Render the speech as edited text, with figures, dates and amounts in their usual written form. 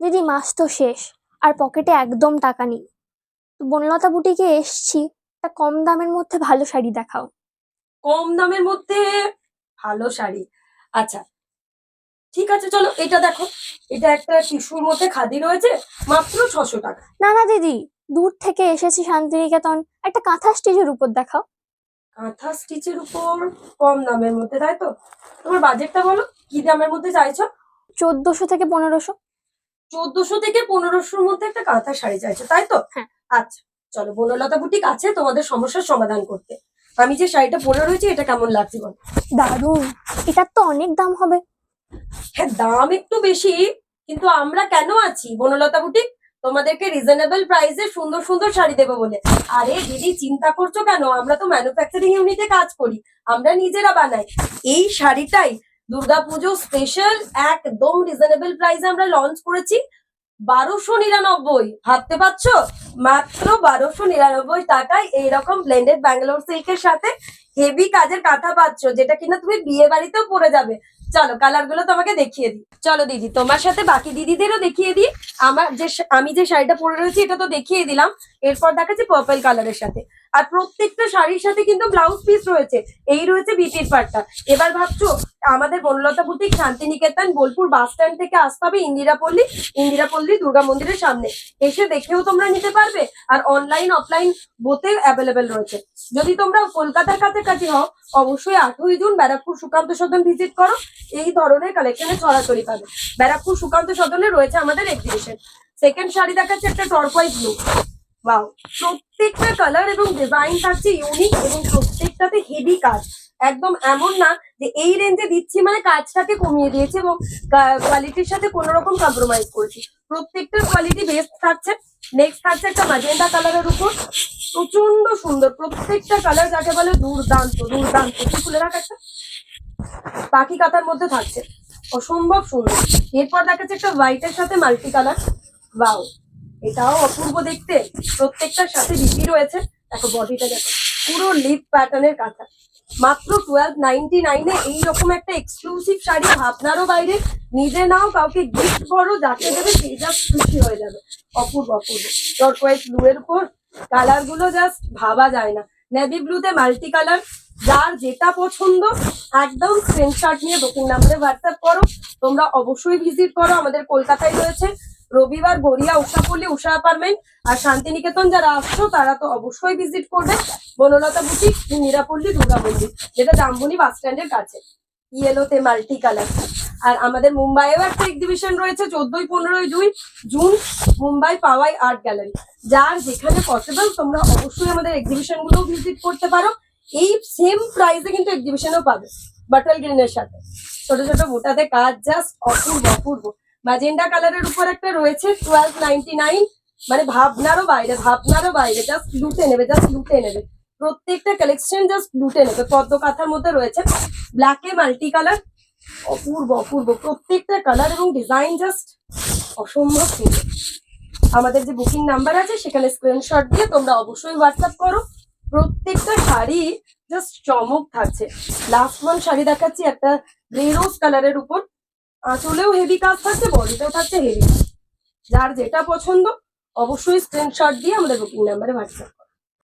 দিদি মাস তো শেষ, আর পকেটে একদম টাকা নেই। তো বনলতা বুটিকে এসছি, একটা কম দামের মধ্যে ভালো শাড়ি দেখাও। কম দামের মধ্যে ভালো শাড়ি? আচ্ছা, ঠিক আছে, চলো এটা দেখো। এটা একটা টিস্যুর মধ্যে খাদি রয়েছে, মাত্র 600 টাকা। না না দিদি, দূর থেকে এসেছি শান্তিনিকেতন, একটা কাঁথা স্টিচের উপর দেখাও। কাঁথা স্টিচের উপর কম দামের মধ্যে, তাই তো? তোমার বাজেটটা বলো, কি দামের মধ্যে চাইছো? 1400 থেকে 1500। 1400 থেকে 1500-র মধ্যে একটা কাঁথা শাড়ি চাইছো, তাই তো? হ্যাঁ। আচ্ছা, চলো, বনলতা বুটিক আছে তোমাদের সমস্যার সমাধান করতে। আমি যে শাড়িটা পরে রয়েছি, এটা কেমন লাগছে বলো? দারুণ, এটার তো অনেক দাম হবে। হ্যাঁ, দাম একটু বেশি, কিন্তু আমরা কেন আছি বনলতা বুটিক? তোমাদেরকে রিজনেবল প্রাইসে সুন্দর সুন্দর শাড়ি দেবো বলে। আরে দিদি, চিন্তা করছো কেন? আমরা তো ম্যানুফ্যাকচারিং ইউনিটে কাজ করি, আমরা নিজেরা বানাই। এই শাড়িটাই দুর্গাপুজো স্পেশাল একদম রিজনেবল প্রাইসে আমরা লঞ্চ করেছি। 1299, ভাবতে পারছো? মাত্র 1299 টাকায় এইরকম ব্লেন্ডেড ব্যাঙ্গালোর সিল্কের সাথে হেভি কাজের কাঁথা পাচ্ছ, যেটা কিনা তুমি বিয়ে বাড়িতেও পরে যাবে। চলো, কালার গুলো তোমাকে দেখিয়ে দিই। চলো দিদি, তোমার সাথে বাকি দিদিদেরও দেখিয়ে দিই। আমি যে শাড়িটা পরে রয়েছি, এটা তো দেখিয়ে দিলাম। এরপর দেখাচ্ছি পার্পল কালারের সাথে। আর প্রত্যেকটা শাড়ির সাথে কিন্তু ব্লাউজ পিস রয়েছে। এই রয়েছে বিটির পাটটা। এবার ভাবছো আমাদের Banalata boutique Santiniketan Bolpur bus stand থেকে আসতে হবে ইন্দিরাপল্লী দুর্গা মন্দিরের সামনে। এসে দেখেও তোমরা নিতে পারবে, আর অনলাইন অফলাইন বোথে অ্যাভেলেবেল রয়েছে। যদি তোমরা কলকাতার কাছাকাছি হও, অবশ্যই 8ই জুন ব্যারাকপুর সুকান্ত সদন ভিজিট করো। এই ধরনের কালেকশনের ছড়াছড়ি পাবে। ব্যারাকপুর সুকান্ত সদনে রয়েছে আমাদের এক্সিবিশন। সেকেন্ড শাড়ি দেখাচ্ছে একটা টর্কোয়াইজ ব্লু। ওয়াও, প্রত্যেকটা কালার এবং ডিজাইন থাকছে ইউনিক, এবং প্রত্যেকটাতে হেভি কাজ। একদম এমন না যে এই রেঞ্জে দিচ্ছি মানে কাজটাকে কমিয়ে দিয়েছে এবং কোয়ালিটির সাথে কোনো রকম কম্প্রোমাইজ করেছি। প্রত্যেকটার কোয়ালিটি বেস্ট থাকছে। নেক্সট থাকছে একটা ম্যাজেন্ডা কালারের উপর, প্রচন্ড সুন্দর। প্রত্যেকটা কালার যাকে বলে দুর্দান্ত দুর্দান্ত। কি খুলে রাখ একটা, পাখি কাতার মধ্যে থাকছে, অসম্ভব সুন্দর। এরপর দেখাচ্ছে একটা হোয়াইটের সাথে মাল্টি কালার। ওয়াও, এটাও অপূর্ব দেখতে। প্রত্যেকটার সাথে বিপি রয়েছে। দেখো বডিটা দেখো, পুরো লিপ প্যাটার্নের কাঁথা। মাত্র 1299-এ এইরকম একটা এক্সক্লুসিভ শাড়ি ভাবনারও বাইরে। নিজে নাও, কাউকে গিফট করো, যাকে দেবে সে জাস্ট খুশি হয়ে যাবে। অপূর্ব অপূর্ব। টর্কোয়াইজ ব্লু এর উপর কালার গুলো জাস্ট ভাবা যায় না। নেভি ব্লুতে মাল্টি কালার। যার যেটা পছন্দ একদম স্ক্রিনশট নিয়ে বুকিং নাম্বারে হোয়াটসঅ্যাপ করো। তোমরা অবশ্যই ভিজিট করো, আমাদের কলকাতায় রয়েছে রবিবার গড়িয়া উষাপল্লী উষা অ্যাপার্টমেন্ট। আর শান্তিনিকেতন যারা আসছো তারা তো অবশ্যই ভিজিট করবে বনলতা বুটিক নিরাপল্লী দুর্গা মন্দির, যেটা জামবনি বাস স্ট্যান্ডের কাছে। ইয়েলোতে মাল্টি কালার। আর আমাদের মুম্বাইয়েও একটা এক্সিবিশন রয়েছে 14-15 জুন, মুম্বাই পাওয়াই আর্ট গ্যালারি। যার যেখানে পসিবল তোমরা অবশ্যই আমাদের এক্সিবিশন গুলো ভিজিট করতে পারো। এই সেম প্রাইসে কিন্তু এক্সিবিশনও পাবে, বাটল গ্রিনের সাথে। ছোট ছোট মোটাতে কাজ জাস্ট অপূর্ব অপূর্ব। ম্যাজেন্ডা কালারের উপর একটা রয়েছে 1299, মানে ভাবনারও বাইরে, ভাবনারও বাইরে। জাস্ট লুটে নেবে, জাস্ট লুটে নেবে। প্রত্যেকটা কালেকশন জাস্ট লুটে নেবে। পদ্ম কাঁথার মধ্যে রয়েছে ব্ল্যাকে মাল্টি কালার। অপূর্ব অপূর্ব প্রত্যেকটা কালার এবং ডিজাইন জাস্ট অসম্ভব সুন্দর। আমাদের যে বুকিং নাম্বার আছে সেখানে স্ক্রিনশট দিয়ে তোমরা অবশ্যই হোয়াটসঅ্যাপ করো। প্রত্যেকটা শাড়ি জাস্ট চমক থাকছে। লাস্ট ওয়ান শাড়ি দেখাচ্ছি একটা গ্রে রোজ কালারের উপর। আঁচলেও হেভি কাজ থাকছে, বডিতেও থাকছে হেভি কাজ। যার যেটা পছন্দ অবশ্যই স্ক্রিনশট দিয়ে আমাদের বুকিং নাম্বারে হোয়াটসঅ্যাপ